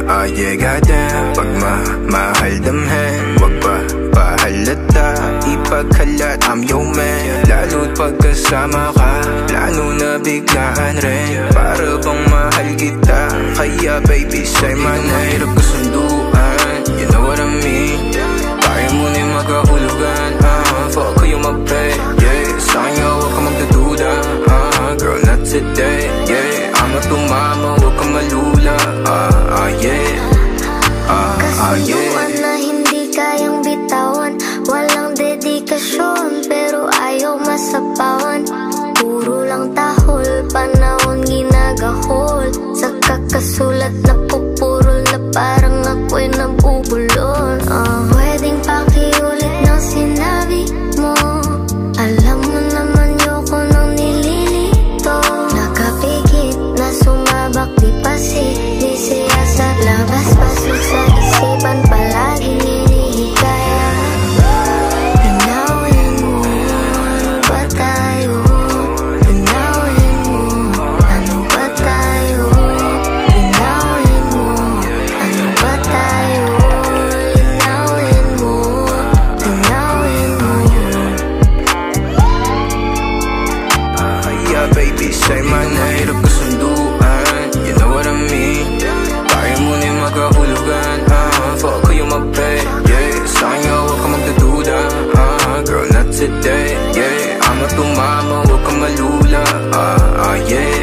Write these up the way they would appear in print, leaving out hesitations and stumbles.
yeah, goddamn. Pagmamahal damhin, wag pa pahalata, ipaghalat, I'm your man. Lalo't pagkasama ka, plano na biglaan rin, para bang mahal kita. Kaya baby, say my name. Hirap kasunduan, you know what I mean. Kaya mo na yung magkahulugan, fuck ko yung mabay, yeah. Sa kanya huwag ka magdududa, girl, not today, yeah. I'ma tumama, huwag ka malula, yeah. Kasunduan na hindi kayang bitawan, walang dedikasyon, pero ayaw masapawan. Puro lang tahol, panahon ginagahol, sa kakasulat na pupurol na parang ako'y nabubulol. Pwedeng pakiulit ng sinabi mo, alam mo naman yoko nang nililito. Nakapikit na sumabak, di pasisiyasa, sa labas pasok sa isipan, palaging hinihikaya. Linawin mo, ano ba tayo? Linawin mo, ano ba tayo? Linawin mo, ano ba tayo? Linawin mo, linawin mo. Yeah, baby, say my name. Hirap kasunduan, you know what I mean. Kaya mo na yung magkahulugan, fuck ko yung mabay, yeah. Sa kanya huwag ka magdududa, girl, not today, yeah. I'ma tumama, huwag ka malula, yeah.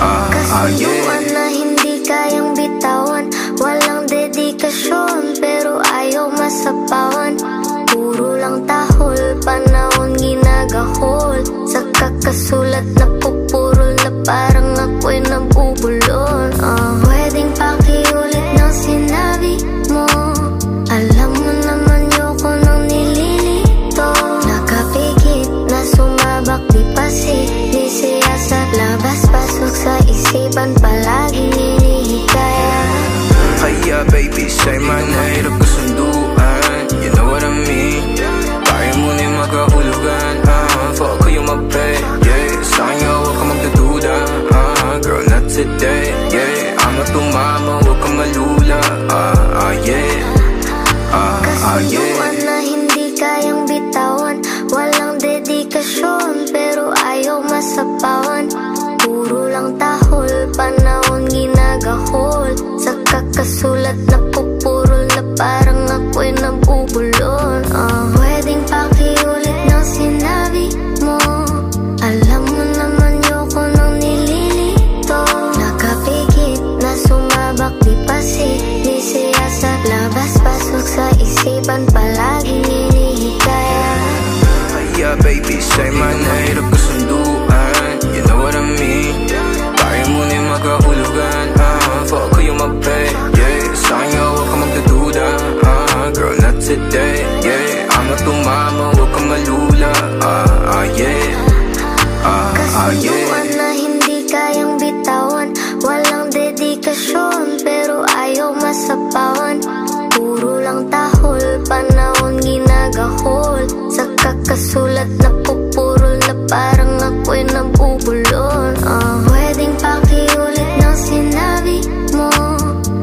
Kasunduan na hindi kayang bitawan, walang dedikasyon, pero ayaw masapawan. Puro lang tahol, panahon ginagahol, sa kakasulat na pupurol na parang ako'y nabubulol. Pwedeng pakiulit ng sinabi mo, alam mo naman yoko nang nililito. Nakapikit na sumabak, di pasisiyasa, labas pasok sa isipan, palaging hinihikaya. Kaya baby, say my name. Hirap kasunduan, you know what I mean. Kaya mo na yung magkahulugan, fuck ko yung mabay, yeah. Sa kanya huwag ka magdududa, girl, not today, yeah. I'ma tumama, huwag ka malula, yeah. Kasunduan na hindi kayang bitawan, walang dedikasyon, pero ayaw masapawan. Puro lang tahol, panahon ginagahol, sa kakasulat na pupurol na parang ako'y nabubulol. Pwedeng pakiulit ng sinabi mo, alam mo naman yoko nang nililito. Nakapikit na sumabak, di pasisiyasa, labas pasok sa isipan, palaging hinihikaya. Kaya baby, say my name. Hirap kasunduan, you know what I mean. Kaya mo na yung magkahulugan, fuck ko yung mabay, yeah. Sa kanya huwag ka magdududa, girl, not today, yeah. I'ma tumama, huwag ka malula, yeah. Kasunduan na hindi kayang bitawan, walang dedikasyon, pero ayaw masapawan. Puro lang tahol, panahon ginagahol, sa kakasulat na pupurol na parang ako'y nabubulol. Pwedeng pakiulit ng sinabi mo,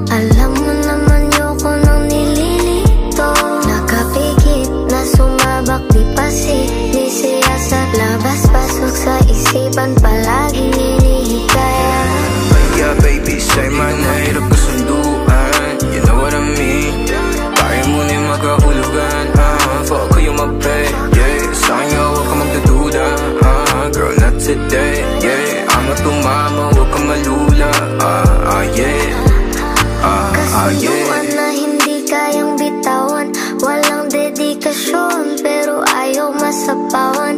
alam mo naman yoko nang nililito. Nakapikit na sumabak, di pasisiyasa, labas pasok sa isipan, palaging hinihikaya. Kaya baby, say my name. Hirap kasunduan, you know what I mean. Kaya mo na yung magkahulugan, fuck ko yung mabay, yeah. Sa kanya huwag ka magdududa, girl, not today, yeah. I'ma tumama, huwag ka malula, yeah. Kasunduan na hindi kayang bitawan, walang dedikasyon, pero ayaw masapawan.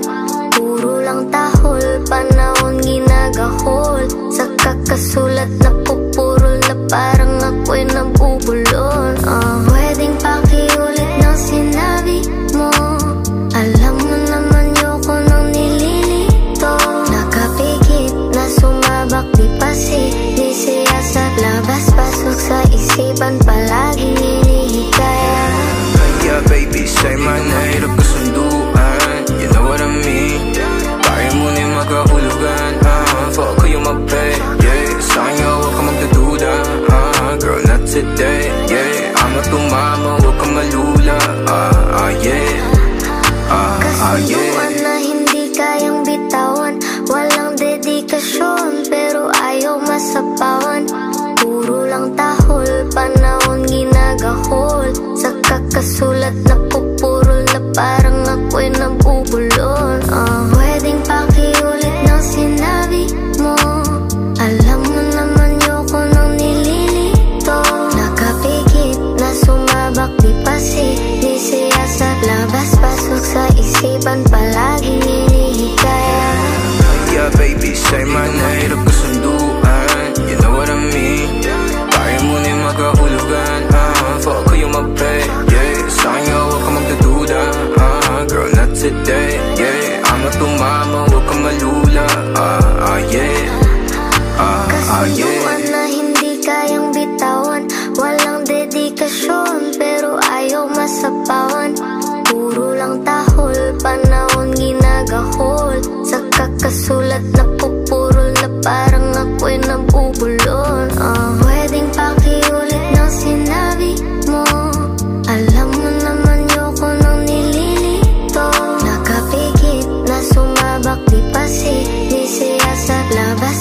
Puro lang tahol, panahon ginagahol, sa kakasulat na pupurol na parang ako'y nabubulol. Pwedeng pakiulit ng sinabi mo, alam mo naman yoko nang nililito. Nakapikit na sumabak, di pasisiyasa, labas pasok sa isipan, palaging hinihikaya. Kaya baby, say my name. Hirap kasunduan, you know what I mean. Kaya mo na yung magkahulugan, fuck ko yung mabay, yeah. Sa kanya huwag ka magdududa, girl, not today, yeah. I'ma tumama, huwag kang malula, yeah. Kasunduan na hindi kayang bitawan, walang dedikasyon pero ayaw masapawan. Puro lang tahol, panahon ginagahol. Sa kakasulat na pupurol na parang ako'y nabubulol. Pwedeng pakiulit ng sinabi mo. Alam mo naman yoko nung nililito. Nakapikit na sumabak di pasik, di siya sa labas pasok sa isipan palaging inihikaya. Yeah baby, say my name, hirap kasunduan, you know what I mean. Kaya mo na yung magkahulugan, fuck ko yung mag-pay, yeah. Sa'kin nga huwag ka magdududa, girl not today, yeah. I'ma tumama, huwag kang malula, yeah. Kasunduan na hindi kayang bitawan, walang dedikasyon pero ayaw masapawan. Puro lang tahol, panahon ginagahol. Sa kakasulat na pupurol na parang ako'y nabubulol. Pwedeng pakiulit ng sinabi mo. Alam mo naman yoko nung nililito. Nakapikit na sumabak di pasik, di siya sa labas